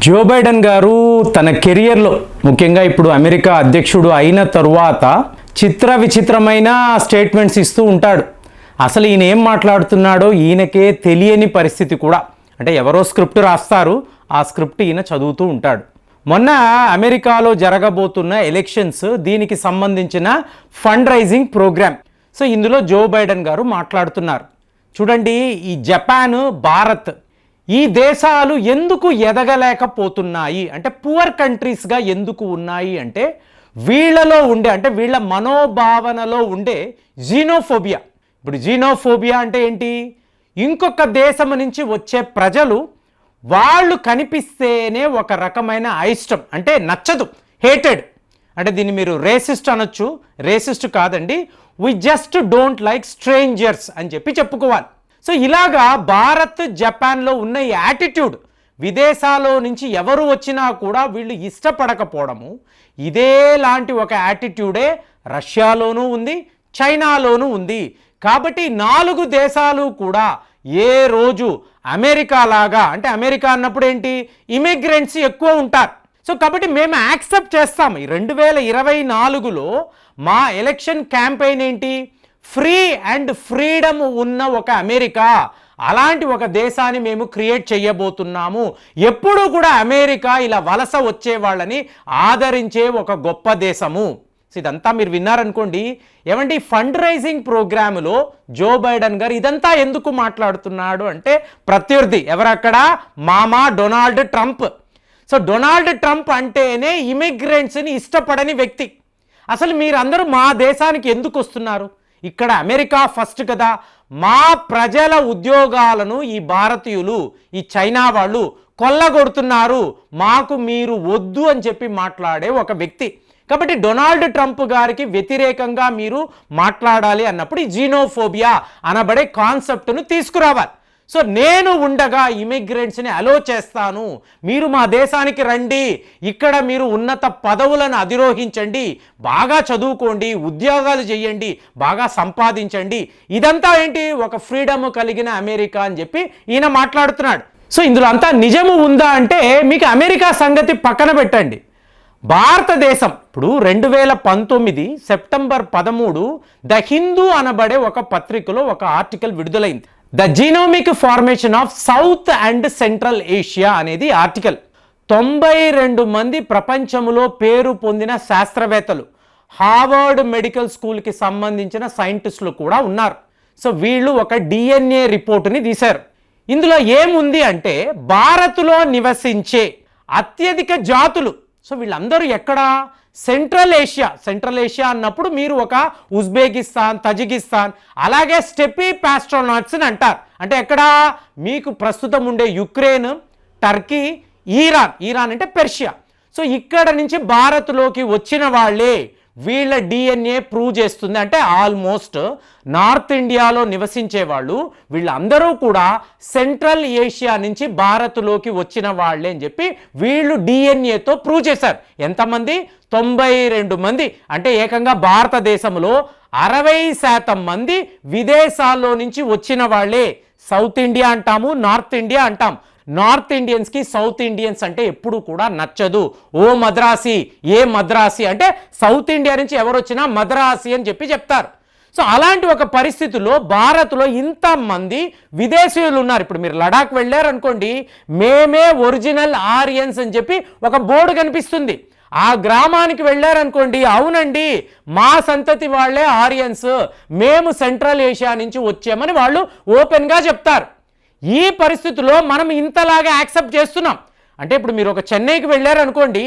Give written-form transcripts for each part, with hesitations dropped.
Joe Biden గారు తన కెరియర్లో ముఖ్యంగా ఇప్పుడు అమెరికా అధ్యక్షుడు అయిన తరువాత విచిత్రమైన స్టేట్మెంట్స్ ఇస్తూ ఉంటాడు. అసలు ఈయన ఏం మాట్లాడుతున్నాడో ఈయనకే తెలియని పరిస్థితి కూడా. అంటే ఎవరో స్క్రిప్ట్ రాస్తారు, ఆ స్క్రిప్ట్ ఈయన చదువుతూ ఉంటాడు. మొన్న అమెరికాలో జరగబోతున్న ఎలక్షన్స్, దీనికి సంబంధించిన ఫండ్ రైజింగ్ ప్రోగ్రామ్. సో ఇందులో జో బైడెన్ గారు మాట్లాడుతున్నారు. చూడండి, ఈ జపాన్, భారత్, ఈ దేశాలు ఎందుకు ఎదగలేకపోతున్నాయి అంటే పువర్ కంట్రీస్గా ఎందుకు ఉన్నాయి అంటే వీళ్ళలో ఉండే, అంటే వీళ్ళ మనోభావనలో ఉండే జీనోఫోబియా. ఇప్పుడు జీనోఫోబియా అంటే ఏంటి? ఇంకొక దేశం నుంచి వచ్చే ప్రజలు వాళ్ళు కనిపిస్తేనే ఒక రకమైన అయిష్టం, అంటే నచ్చదు, హేటెడ్. అంటే దీన్ని మీరు రేసిస్ట్ అనొచ్చు. రేసిస్ట్ కాదండి, we just don't like strangers అని చెప్పుకోవాలి. సో ఇలాగా భారత్, జపాన్లో ఉన్న ఈ యాటిట్యూడ్, విదేశాల్లో నుంచి ఎవరు వచ్చినా కూడా వీళ్ళు ఇష్టపడకపోవడము, ఇదే లాంటి ఒక యాటిట్యూడే రష్యాలోనూ ఉంది, చైనాలోనూ ఉంది. కాబట్టి 4 దేశాలు కూడా ఏ రోజు అమెరికా లాగా, అంటే అమెరికా అన్నప్పుడు ఏంటి, ఇమిగ్రెంట్స్ ఎక్కువ ఉంటారు. సో కాబట్టి మేము యాక్సెప్ట్ చేస్తాం. 2024లో మా ఎలక్షన్ క్యాంపెయిన్ ఏంటి, ఫ్రీ అండ్ ఫ్రీడమ్ ఉన్న ఒక అమెరికా, అలాంటి ఒక దేశాన్ని మేము క్రియేట్ చేయబోతున్నాము. ఎప్పుడూ కూడా అమెరికా ఇలా వలస వచ్చే వాళ్ళని ఆదరించే ఒక గొప్ప దేశము. సో ఇదంతా మీరు విన్నారనుకోండి. ఏమండి, ఫండ్ రైజింగ్ ప్రోగ్రాములో జో బైడెన్ గారు ఇదంతా ఎందుకు మాట్లాడుతున్నాడు అంటే ప్రత్యర్థి ఎవరక్కడ, మామా Donald Trump. So Donald Trump అంటేనే ఇమిగ్రెంట్స్ని ఇష్టపడని వ్యక్తి. అసలు మీరందరూ మా దేశానికి ఎందుకు వస్తున్నారు? ఇక్కడ అమెరికా ఫస్ట్ కదా. మా ప్రజల ఉద్యోగాలను ఈ భారతీయులు, ఈ చైనా వాళ్ళు కొల్లగొడుతున్నారు, మాకు మీరు వద్దు అని చెప్పి మాట్లాడే ఒక వ్యక్తి. కాబట్టి డొనాల్డ్ ట్రంప్ గారికి వ్యతిరేకంగా మీరు మాట్లాడాలి అన్నప్పుడు ఈ జీనోఫోబియా అనబడే కాన్సెప్ట్ను తీసుకురావాలి. సో నేను ఉండగా ఇమిగ్రెంట్స్ని అలో చేస్తాను, మీరు మా దేశానికి రండి, ఇక్కడ మీరు ఉన్నత పదవులను అధిరోహించండి, బాగా చదువుకోండి, ఉద్యోగాలు చేయండి, బాగా సంపాదించండి. ఇదంతా ఏంటి, ఒక ఫ్రీడమ్ కలిగిన అమెరికా అని చెప్పి ఈయన మాట్లాడుతున్నాడు. సో ఇందులో అంతా నిజము ఉందా అంటే మీకు అమెరికా సంగతి పక్కన పెట్టండి. భారతదేశం ఇప్పుడు 2019 సెప్టెంబర్ 13 ద హిందూ అనబడే ఒక పత్రికలో ఒక ఆర్టికల్ విడుదలైంది. The genomic formation of south and central Asia అనేది ఆర్టికల్. 92 మంది ప్రపంచంలో పేరు పొందిన శాస్త్రవేత్తలు, హార్వర్డ్ మెడికల్ స్కూల్కి సంబంధించిన సైంటిస్టులు కూడా ఉన్నారు. సో వీళ్ళు ఒక DNA రిపోర్టుని తీశారు. ఇందులో ఏముంది అంటే భారత్లో నివసించే అత్యధిక జాతులు, సో వీళ్ళందరూ ఎక్కడ, సెంట్రల్ ఏషియా అన్నప్పుడు మీరు ఒక ఉజ్బెకిస్తాన్, తజికిస్తాన్, అలాగే స్టెపీ పాస్ట్రోనాట్స్ అని అంటారు. అంటే ఎక్కడ మీకు ప్రస్తుతం ఉండే యుక్రెయిన్, టర్కీ, ఈరాన్ అంటే పెర్షియా. సో ఇక్కడ నుంచి భారత్లోకి వచ్చిన వాళ్ళే వీళ్ళ DNA ప్రూవ్ చేస్తుంది. అంటే ఆల్మోస్ట్ నార్త్ ఇండియాలో నివసించే వాళ్ళు వీళ్ళందరూ కూడా సెంట్రల్ ఏషియా నుంచి భారత్లోకి వచ్చిన వాళ్ళే అని చెప్పి వీళ్ళు DNAతో ప్రూవ్ చేశారు. ఎంతమంది? 92 మంది. అంటే ఏకంగా భారతదేశంలో 60% మంది విదేశాల్లో నుంచి వచ్చిన వాళ్ళే. సౌత్ ఇండియా అంటాము, నార్త్ ఇండియా అంటాం. నార్త్ ఇండియన్స్కి సౌత్ ఇండియన్స్ అంటే ఎప్పుడు కూడా నచ్చదు. ఓ మద్రాసి, ఏ మద్రాసి అంటే సౌత్ ఇండియా నుంచి ఎవరు వచ్చినా మద్రాసి అని చెప్తారు. సో అలాంటి ఒక పరిస్థితుల్లో భారత్లో ఇంతమంది విదేశీయులు ఉన్నారు. ఇప్పుడు మీరు లడాక్ వెళ్ళారనుకోండి, మేమే ఒరిజినల్ ఆరియన్స్ అని చెప్పి ఒక బోర్డు కనిపిస్తుంది. ఆ గ్రామానికి వెళ్ళారనుకోండి, అవునండి మా సంతతి వాళ్ళే ఆరియన్స్, మేము సెంట్రల్ ఏషియా నుంచి వచ్చామని వాళ్ళు ఓపెన్గా చెప్తారు. ఈ పరిస్థితుల్లో మనం ఇంతలాగా యాక్సెప్ట్ చేస్తున్నాం. అంటే ఇప్పుడు మీరు ఒక చెన్నైకి వెళ్ళారనుకోండి,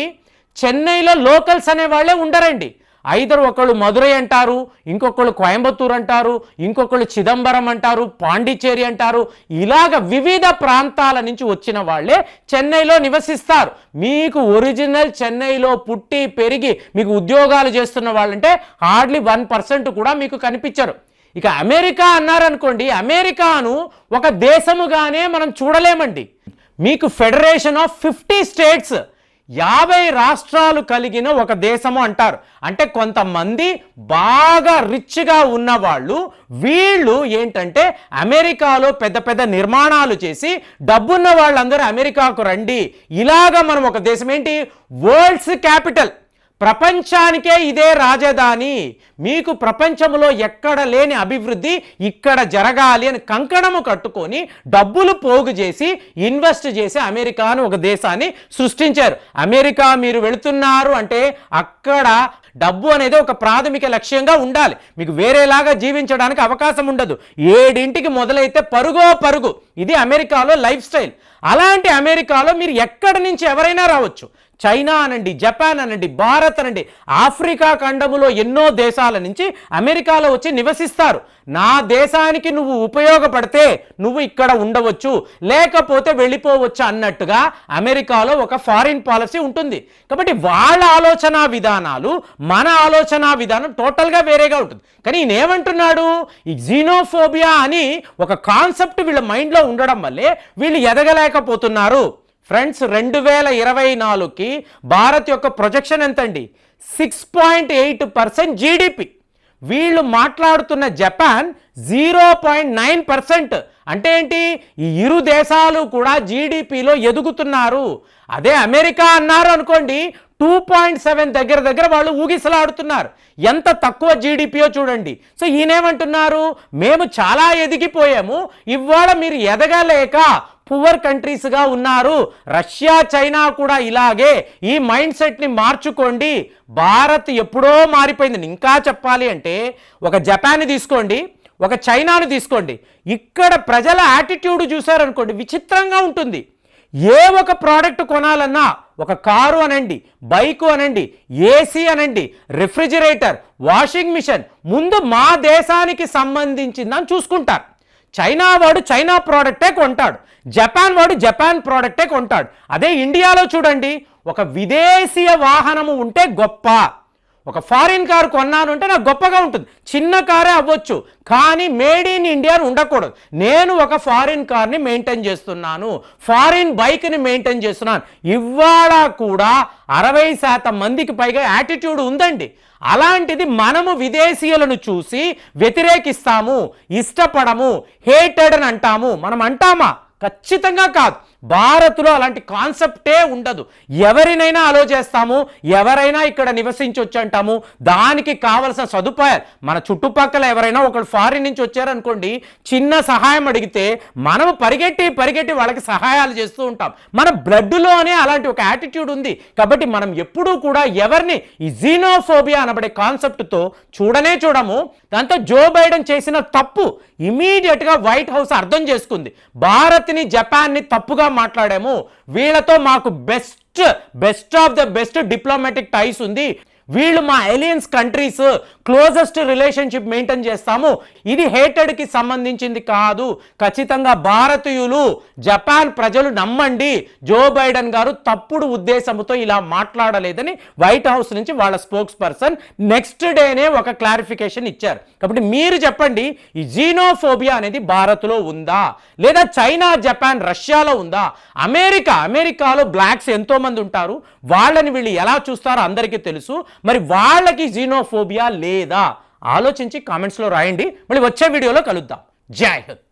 చెన్నైలో లోకల్స్ అనే వాళ్ళే ఉండరండి. ఐదరు ఒకళ్ళు మధురై అంటారు, ఇంకొకళ్ళు కోయంబత్తూరు అంటారు, ఇంకొకళ్ళు చిదంబరం అంటారు, పాండిచ్చేరి అంటారు. ఇలాగ వివిధ ప్రాంతాల నుంచి వచ్చిన వాళ్ళే చెన్నైలో నివసిస్తారు. మీకు ఒరిజినల్ చెన్నైలో పుట్టి పెరిగి మీకు ఉద్యోగాలు చేస్తున్న వాళ్ళంటే హార్డ్లీ 1% కూడా మీకు కనిపించరు. ఇక అమెరికా అన్నారనుకోండి, అమెరికాను ఒక దేశముగానే మనం చూడలేమండి. మీకు ఫెడరేషన్ ఆఫ్ 50 స్టేట్స్, 50 రాష్ట్రాలు కలిగిన ఒక దేశము అంటారు. అంటే కొంతమంది బాగా రిచ్గా ఉన్నవాళ్ళు వీళ్ళు ఏంటంటే అమెరికాలో పెద్ద పెద్ద నిర్మాణాలు చేసి డబ్బున్న వాళ్ళందరూ అమెరికాకు రండి, ఇలాగా మనం ఒక దేశం ఏంటి వరల్డ్స్ క్యాపిటల్, ప్రపంచానికే ఇదే రాజధాని, మీకు ప్రపంచంలో ఎక్కడ లేని అభివృద్ధి ఇక్కడ జరగాలి అని కంకణము కట్టుకొని డబ్బులు పోగు చేసి ఇన్వెస్ట్ చేసి అమెరికాను ఒక దేశాన్ని సృష్టించారు. అమెరికా మీరు వెళుతున్నారు అంటే అక్కడ డబ్బు అనేది ఒక ప్రాథమిక లక్ష్యంగా ఉండాలి, మీకు వేరేలాగా జీవించడానికి అవకాశం ఉండదు. 7 మొదలైతే పరుగో పరుగు, ఇది అమెరికాలో లైఫ్ స్టైల్. అలాంటి అమెరికాలో మీరు ఎక్కడి నుంచి ఎవరైనా రావచ్చు, చైనా అనండి, జపాన్ అనండి, భారత్ అనండి, ఆఫ్రికా ఖండములో ఎన్నో దేశాల నుంచి అమెరికాలో వచ్చి నివసిస్తారు. నా దేశానికి నువ్వు ఉపయోగపడితే నువ్వు ఇక్కడ ఉండవచ్చు, లేకపోతే వెళ్ళిపోవచ్చు అన్నట్టుగా అమెరికాలో ఒక ఫారిన్ పాలసీ ఉంటుంది. కాబట్టి వాళ్ళ ఆలోచన విధానాలు మన ఆలోచన విధానం టోటల్గా వేరేగా ఉంటుంది. కానీ ఈయన ఏమంటున్నాడు, ఈ జీనోఫోబియా అని ఒక కాన్సెప్ట్ వీళ్ళ మైండ్లో ఉండడం వల్లే వీళ్ళు ఎదగలేకపోతున్నారు. ఫ్రెండ్స్, 2024కి భారత్ యొక్క ప్రొజెక్షన్ ఎంతండి? 6.8% జీడిపి. వీళ్ళు మాట్లాడుతున్న జపాన్ 0.9%. అంటే ఏంటి, ఈ ఇరు దేశాలు కూడా జీడిపిలో ఎదుగుతున్నారు. అదే అమెరికా అన్నారు అనుకోండి 2.7 దగ్గర వాళ్ళు ఊగిసలాడుతున్నారు. ఎంత తక్కువ జీడిపియో చూడండి. సో ఈయనేమంటున్నారు, మేము చాలా ఎదిగిపోయాము, ఇవాళ మీరు ఎదగలేక పువర్ కంట్రీస్గా ఉన్నారు. రష్యా, చైనా కూడా ఇలాగే, ఈ మైండ్ సెట్ని మార్చుకోండి. భారత్ ఎప్పుడో మారిపోయింది. ఇంకా చెప్పాలి అంటే ఒక జపాన్ని తీసుకోండి, ఒక చైనాను తీసుకోండి, ఇక్కడ ప్రజల యాటిట్యూడ్ చూసారనుకోండి విచిత్రంగా ఉంటుంది. ఏ ఒక ప్రోడక్ట్ కొనాలన్నా, ఒక కారు అనండి, బైకు అనండి, ఏసీ అనండి, రిఫ్రిజిరేటర్, వాషింగ్ మిషన్, ముందు మా దేశానికి సంబంధించిందని చూసుకుంటారు. చైనా వాడు చైనా ప్రోడక్టే కొంటాడు, జపాన్ వాడు జపాన్ ప్రోడక్టే కొంటాడు. అదే ఇండియాలో చూడండి, ఒక విదేశీయ వాహనము ఉంటే గొప్ప, ఒక ఫారిన్ కారు కొన్నాను అంటే నాకు గొప్పగా ఉంటుంది. చిన్న కారే అవ్వచ్చు కానీ మేడ్ ఇన్ ఇండియా ఉండకూడదు. నేను ఒక ఫారిన్ కార్ని మెయింటైన్ చేస్తున్నాను, ఫారిన్ బైక్ని మెయింటైన్ చేస్తున్నాను. ఇవాళ కూడా 60% మందికి పైగా యాటిట్యూడ్ ఉందండి. అలాంటిది మనము విదేశీయులను చూసి వ్యతిరేకిస్తాము, ఇష్టపడము, హేటెడ్ అని అంటాము. మనం అంటామా? ఖచ్చితంగా కాదు. భారత్లో అలాంటి కాన్సెప్టే ఉండదు. ఎవరినైనా అలో చేస్తాము, ఎవరైనా ఇక్కడ నివసించవచ్చు అంటాము. దానికి కావలసిన సదుపాయాలు, మన చుట్టుపక్కల ఎవరైనా ఒకళ్ళు ఫారిన్ నుంచి వచ్చారనుకోండి, చిన్న సహాయం అడిగితే మనము పరిగెట్టి వాళ్ళకి సహాయాలు చేస్తూ ఉంటాం. మన బ్లడ్లోనే అలాంటి ఒక యాటిట్యూడ్ ఉంది. కాబట్టి మనం ఎప్పుడూ కూడా ఎవరిని ఈ జీనోఫోబియా అనబడే కాన్సెప్ట్తో చూడము. దాంతో జో బైడెన్ చేసిన తప్పు ఇమీడియట్గా వైట్ హౌస్ అర్థం చేసుకుంది. భారత్ని, జపాన్ని తప్పుగా మాట్లాడాము, వీళ్ళతో మాకు best of the best diplomatic ties ఉంది, వీళ్ళు మా alliance countries, closest relationship maintain చేస్తాము, ఇది హేటెడ్కి సంబంధించింది కాదు. ఖచ్చితంగా భారతీయులు, జపాన్ ప్రజలు నమ్మండి, జో బైడెన్ గారు తప్పుడు ఉద్దేశంతో ఇలా మాట్లాడలేదని వైట్ హౌస్ నుంచి వాళ్ళ స్పోక్స్ పర్సన్ నెక్స్ట్ డేనే ఒక క్లారిఫికేషన్ ఇచ్చారు. కాబట్టి మీరు చెప్పండి, ఈ జీనోఫోబియా అనేది భారత్లో ఉందా, లేదా చైనా, జపాన్, రష్యాలో ఉందా? అమెరికాలో బ్లాక్స్ ఎంతో మంది ఉంటారు, వాళ్ళని వీళ్ళు ఎలా చూస్తారో అందరికీ తెలుసు. మరి వాళ్ళకి జీనోఫోబియా లేదా? ఆలోచించి కామెంట్స్లో రాయండి. మళ్ళీ వచ్చే వీడియోలో కలుద్దాం. జై హింద్.